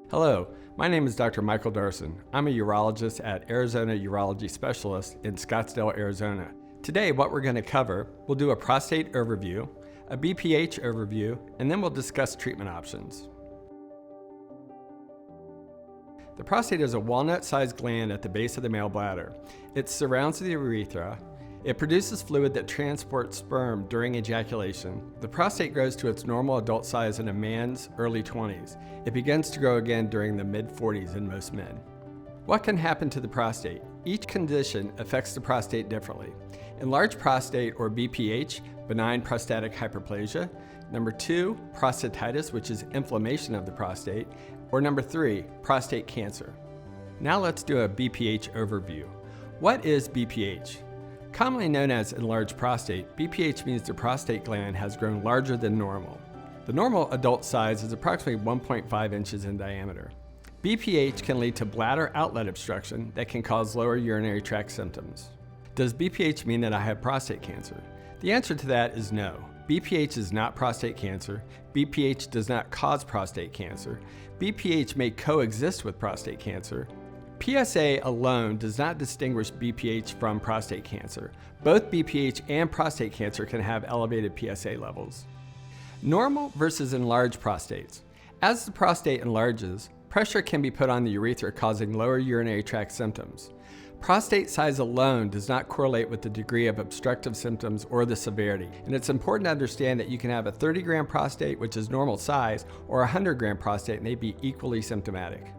Hello, my name is Dr. Michael Darson. I'm a urologist at Arizona Urology Specialist in Scottsdale, Arizona. Today, what we're going to cover, we'll do a prostate overview, a BPH overview, and then we'll discuss treatment options. The prostate is a walnut-sized gland at the base of the male bladder. It surrounds the urethra. It produces fluid that transports sperm during ejaculation. The prostate grows to its normal adult size in a man's early 20s. It begins to grow again during the mid-40s in most men. What can happen to the prostate? Each condition affects the prostate differently. Enlarged prostate, or BPH, benign prostatic hyperplasia. Number 2, prostatitis, which is inflammation of the prostate. Or number 3, prostate cancer. Now let's do a BPH overview. What is BPH? Commonly known as enlarged prostate, BPH means the prostate gland has grown larger than normal. The normal adult size is approximately 1.5 inches in diameter. BPH can lead to bladder outlet obstruction that can cause lower urinary tract symptoms. Does BPH mean that I have prostate cancer? The answer to that is no. BPH is not prostate cancer. BPH does not cause prostate cancer. BPH may coexist with prostate cancer. PSA alone does not distinguish BPH from prostate cancer. Both BPH and prostate cancer can have elevated PSA levels. Normal versus enlarged prostates. As the prostate enlarges, pressure can be put on the urethra, causing lower urinary tract symptoms. Prostate size alone does not correlate with the degree of obstructive symptoms or the severity, and it's important to understand that you can have a 30-gram prostate, which is normal size, or a 100-gram prostate, and they be equally symptomatic.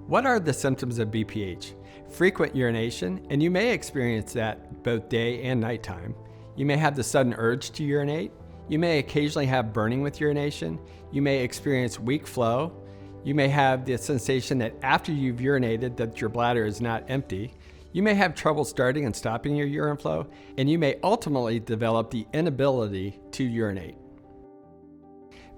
What are the symptoms of BPH? Frequent urination, and you may experience that both day and nighttime. You may have the sudden urge to urinate. You may occasionally have burning with urination. You may experience weak flow. You may have the sensation that after you've urinated that your bladder is not empty. You may have trouble starting and stopping your urine flow, and you may ultimately develop the inability to urinate.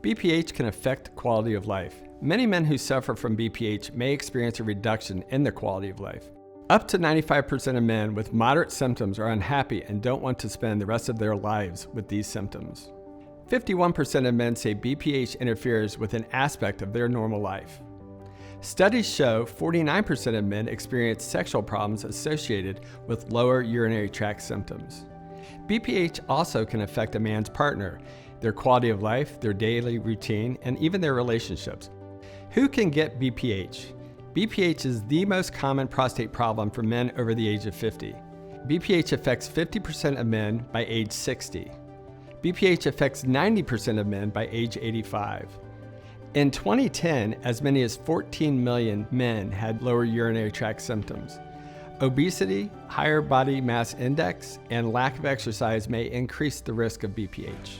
BPH can affect quality of life. Many men who suffer from BPH may experience a reduction in their quality of life. Up to 95% of men with moderate symptoms are unhappy and don't want to spend the rest of their lives with these symptoms. 51% of men say BPH interferes with an aspect of their normal life. Studies show 49% of men experience sexual problems associated with lower urinary tract symptoms. BPH also can affect a man's partner, their quality of life, their daily routine, and even their relationships. Who can get BPH? BPH is the most common prostate problem for men over the age of 50. BPH affects 50% of men by age 60. BPH affects 90% of men by age 85. In 2010, as many as 14 million men had lower urinary tract symptoms. Obesity, higher body mass index, and lack of exercise may increase the risk of BPH.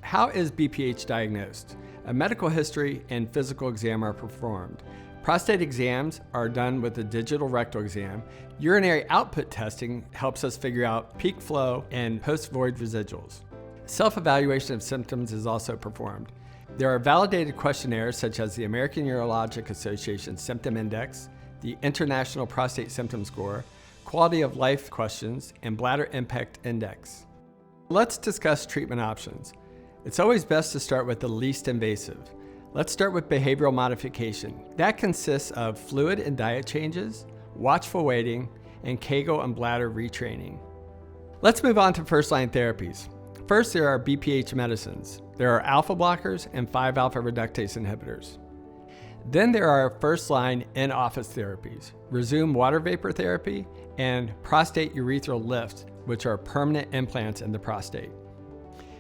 How is BPH diagnosed? A medical history and physical exam are performed. Prostate exams are done with a digital rectal exam. Urinary output testing helps us figure out peak flow and post-void residuals. Self-evaluation of symptoms is also performed. There are validated questionnaires such as the American Urologic Association Symptom Index, the International Prostate Symptom Score, Quality of Life questions, and Bladder Impact Index. Let's discuss treatment options. It's always best to start with the least invasive. Let's start with behavioral modification. That consists of fluid and diet changes, watchful waiting, and Kegel and bladder retraining. Let's move on to first-line therapies. First, there are BPH medicines. There are alpha blockers and 5-alpha reductase inhibitors. Then there are first-line in-office therapies, resume water vapor therapy, and prostate urethral lift, which are permanent implants in the prostate.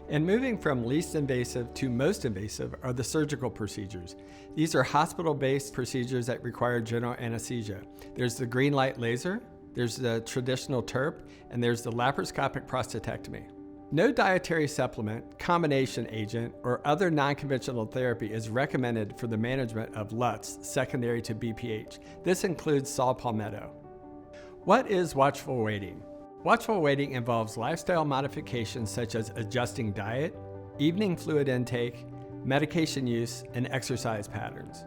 And moving from least invasive to most invasive are the surgical procedures. These are hospital-based procedures that require general anesthesia. There's the green light laser, there's the traditional TURP, and there's the laparoscopic prostatectomy. No dietary supplement, combination agent, or other non-conventional therapy is recommended for the management of LUTS secondary to BPH. This includes saw palmetto. What is watchful waiting? Watchful waiting involves lifestyle modifications such as adjusting diet, evening fluid intake, medication use, and exercise patterns.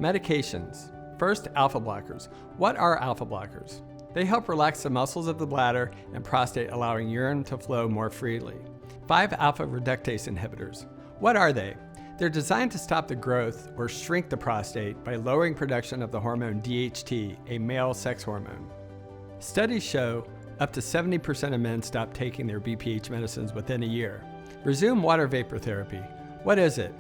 Medications. First, alpha blockers. What are alpha blockers? They help relax the muscles of the bladder and prostate, allowing urine to flow more freely. 5-alpha reductase inhibitors. What are they? They're designed to stop the growth or shrink the prostate by lowering production of the hormone DHT, a male sex hormone. Studies show up to 70% of men stop taking their BPH medicines within a year. Resume water vapor therapy. What is it?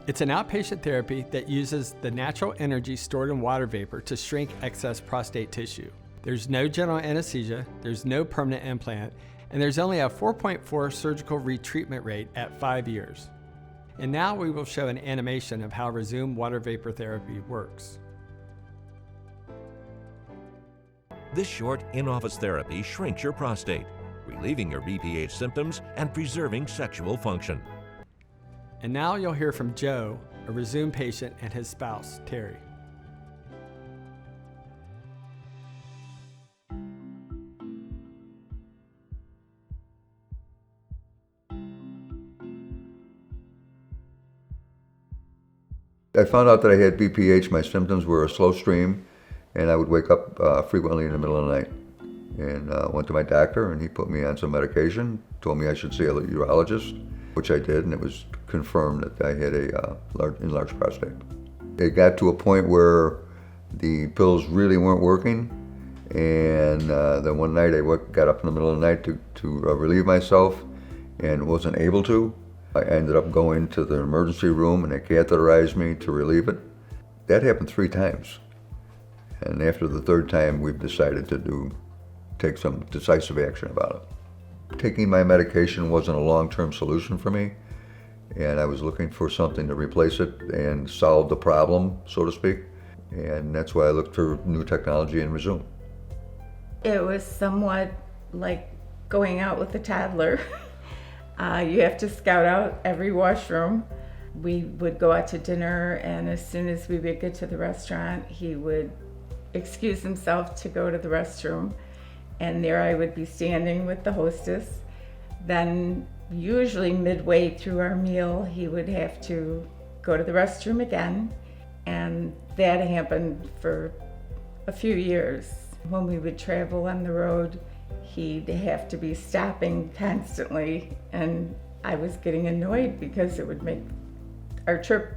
It's an outpatient therapy that uses the natural energy stored in water vapor to shrink excess prostate tissue. There's no general anesthesia, there's no permanent implant, and there's only a 4.4 surgical retreatment rate at 5 years. And now we will show an animation of how Resume water vapor therapy works. This short in-office therapy shrinks your prostate, relieving your BPH symptoms and preserving sexual function. And now you'll hear from Joe, a Resume patient, and his spouse, Terry. I found out that I had BPH. My symptoms were a slow stream, and I would wake up frequently in the middle of the night. And went to my doctor, and he put me on some medication, told me I should see a urologist, which I did, and it was confirmed that I had a enlarged prostate. It got to a point where the pills really weren't working, and then one night I got up in the middle of the night to relieve myself and wasn't able to. I ended up going to the emergency room, and they catheterized me to relieve it. That happened 3 times. And after the 3rd time, we've decided to take some decisive action about it. Taking my medication wasn't a long-term solution for me, and I was looking for something to replace it and solve the problem, so to speak. And that's why I looked for new technology in Resume. It was somewhat like going out with a toddler. You have to scout out every washroom. We would go out to dinner, and as soon as we would get to the restaurant, he would excuse himself to go to the restroom, and there I would be standing with the hostess. Then usually midway through our meal, he would have to go to the restroom again, and that happened for a few years. When we would travel on the road, he'd have to be stopping constantly, and I was getting annoyed because it would make our trip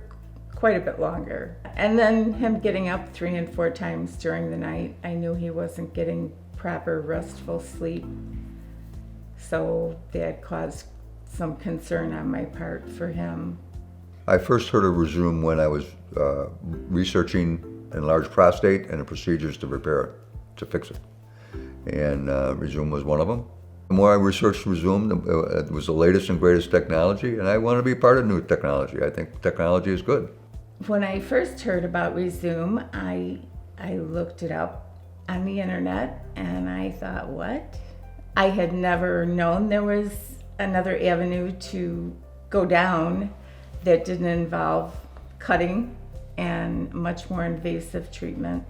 quite a bit longer. And then him getting up 3 and 4 times during the night, I knew he wasn't getting proper restful sleep, so that caused some concern on my part for him. I first heard of Resume when I was researching enlarged prostate and the procedures to repair it, to fix it. And Resume was one of them. The more I researched Resume, it was the latest and greatest technology, and I want to be part of new technology. I think technology is good. When I first heard about Resume, I looked it up on the internet, and I thought, what? I had never known there was another avenue to go down that didn't involve cutting and much more invasive treatment.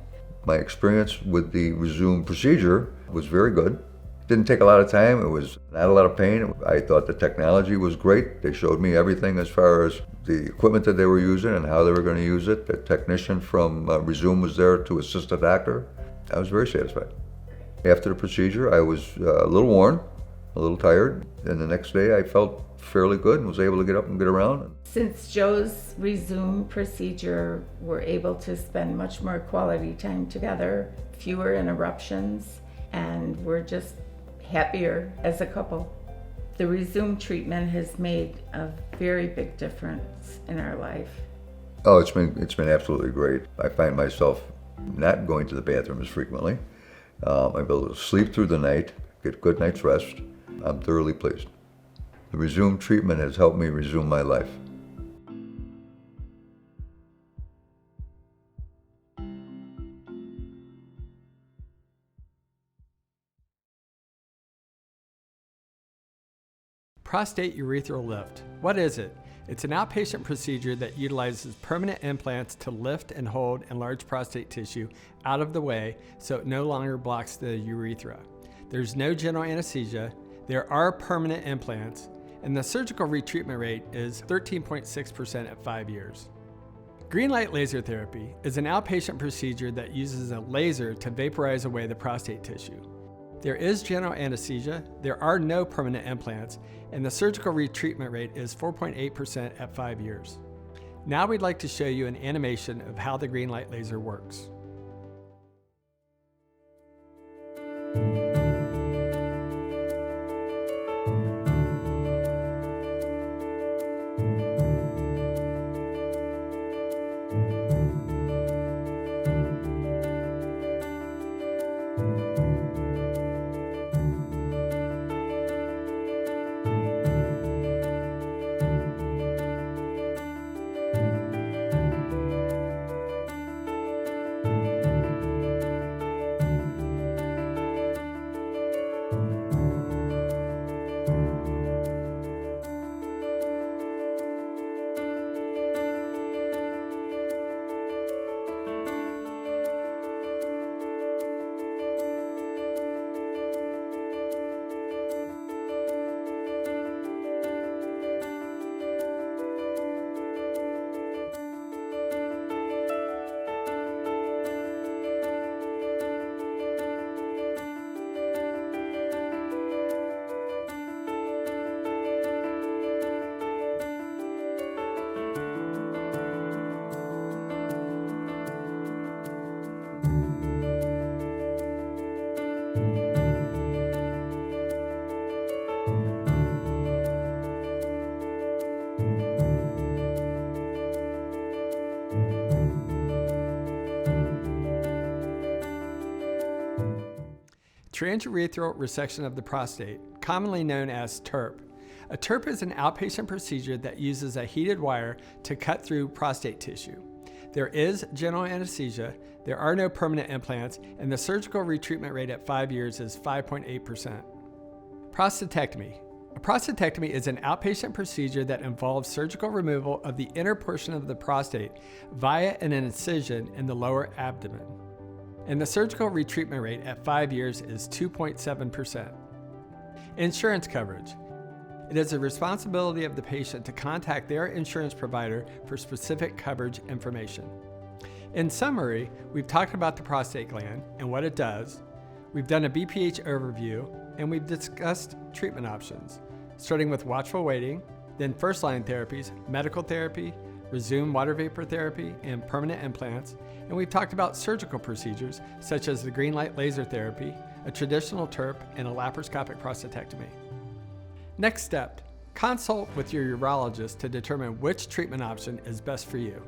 My experience with the Resume procedure was very good. Didn't take a lot of time. It was not a lot of pain. I thought the technology was great. They showed me everything as far as the equipment that they were using and how they were going to use it. The technician from Resume was there to assist the doctor. I was very satisfied. After the procedure, I was a little worn, a little tired, and the next day I felt fairly good and was able to get up and get around. Since Joe's Resume procedure, we're able to spend much more quality time together, fewer interruptions, and we're just happier as a couple. The Resume treatment has made a very big difference in our life. Oh, it's been absolutely great. I find myself not going to the bathroom as frequently. I'm able to sleep through the night, get a good night's rest. I'm thoroughly pleased. The Resume treatment has helped me resume my life. Prostate urethral lift. What is it? It's an outpatient procedure that utilizes permanent implants to lift and hold enlarged prostate tissue out of the way so it no longer blocks the urethra. There's no general anesthesia, there are permanent implants, and the surgical retreatment rate is 13.6% at 5 years. Green light laser therapy is an outpatient procedure that uses a laser to vaporize away the prostate tissue. There is general anesthesia, there are no permanent implants, and the surgical retreatment rate is 4.8% at 5 years. Now we'd like to show you an animation of how the green light laser works. Transurethral resection of the prostate, commonly known as TURP. A TURP is an outpatient procedure that uses a heated wire to cut through prostate tissue. There is general anesthesia, there are no permanent implants, and the surgical retreatment rate at 5 years is 5.8%. Prostatectomy. A prostatectomy is an outpatient procedure that involves surgical removal of the inner portion of the prostate via an incision in the lower abdomen. And the surgical retreatment rate at 5 years is 2.7%. Insurance coverage. It is the responsibility of the patient to contact their insurance provider for specific coverage information. In summary, we've talked about the prostate gland and what it does, we've done a BPH overview, and we've discussed treatment options, starting with watchful waiting, then first-line therapies, medical therapy, resumed water vapor therapy, and permanent implants, and we've talked about surgical procedures such as the green light laser therapy, a traditional TURP, and a laparoscopic prostatectomy. Next step, consult with your urologist to determine which treatment option is best for you.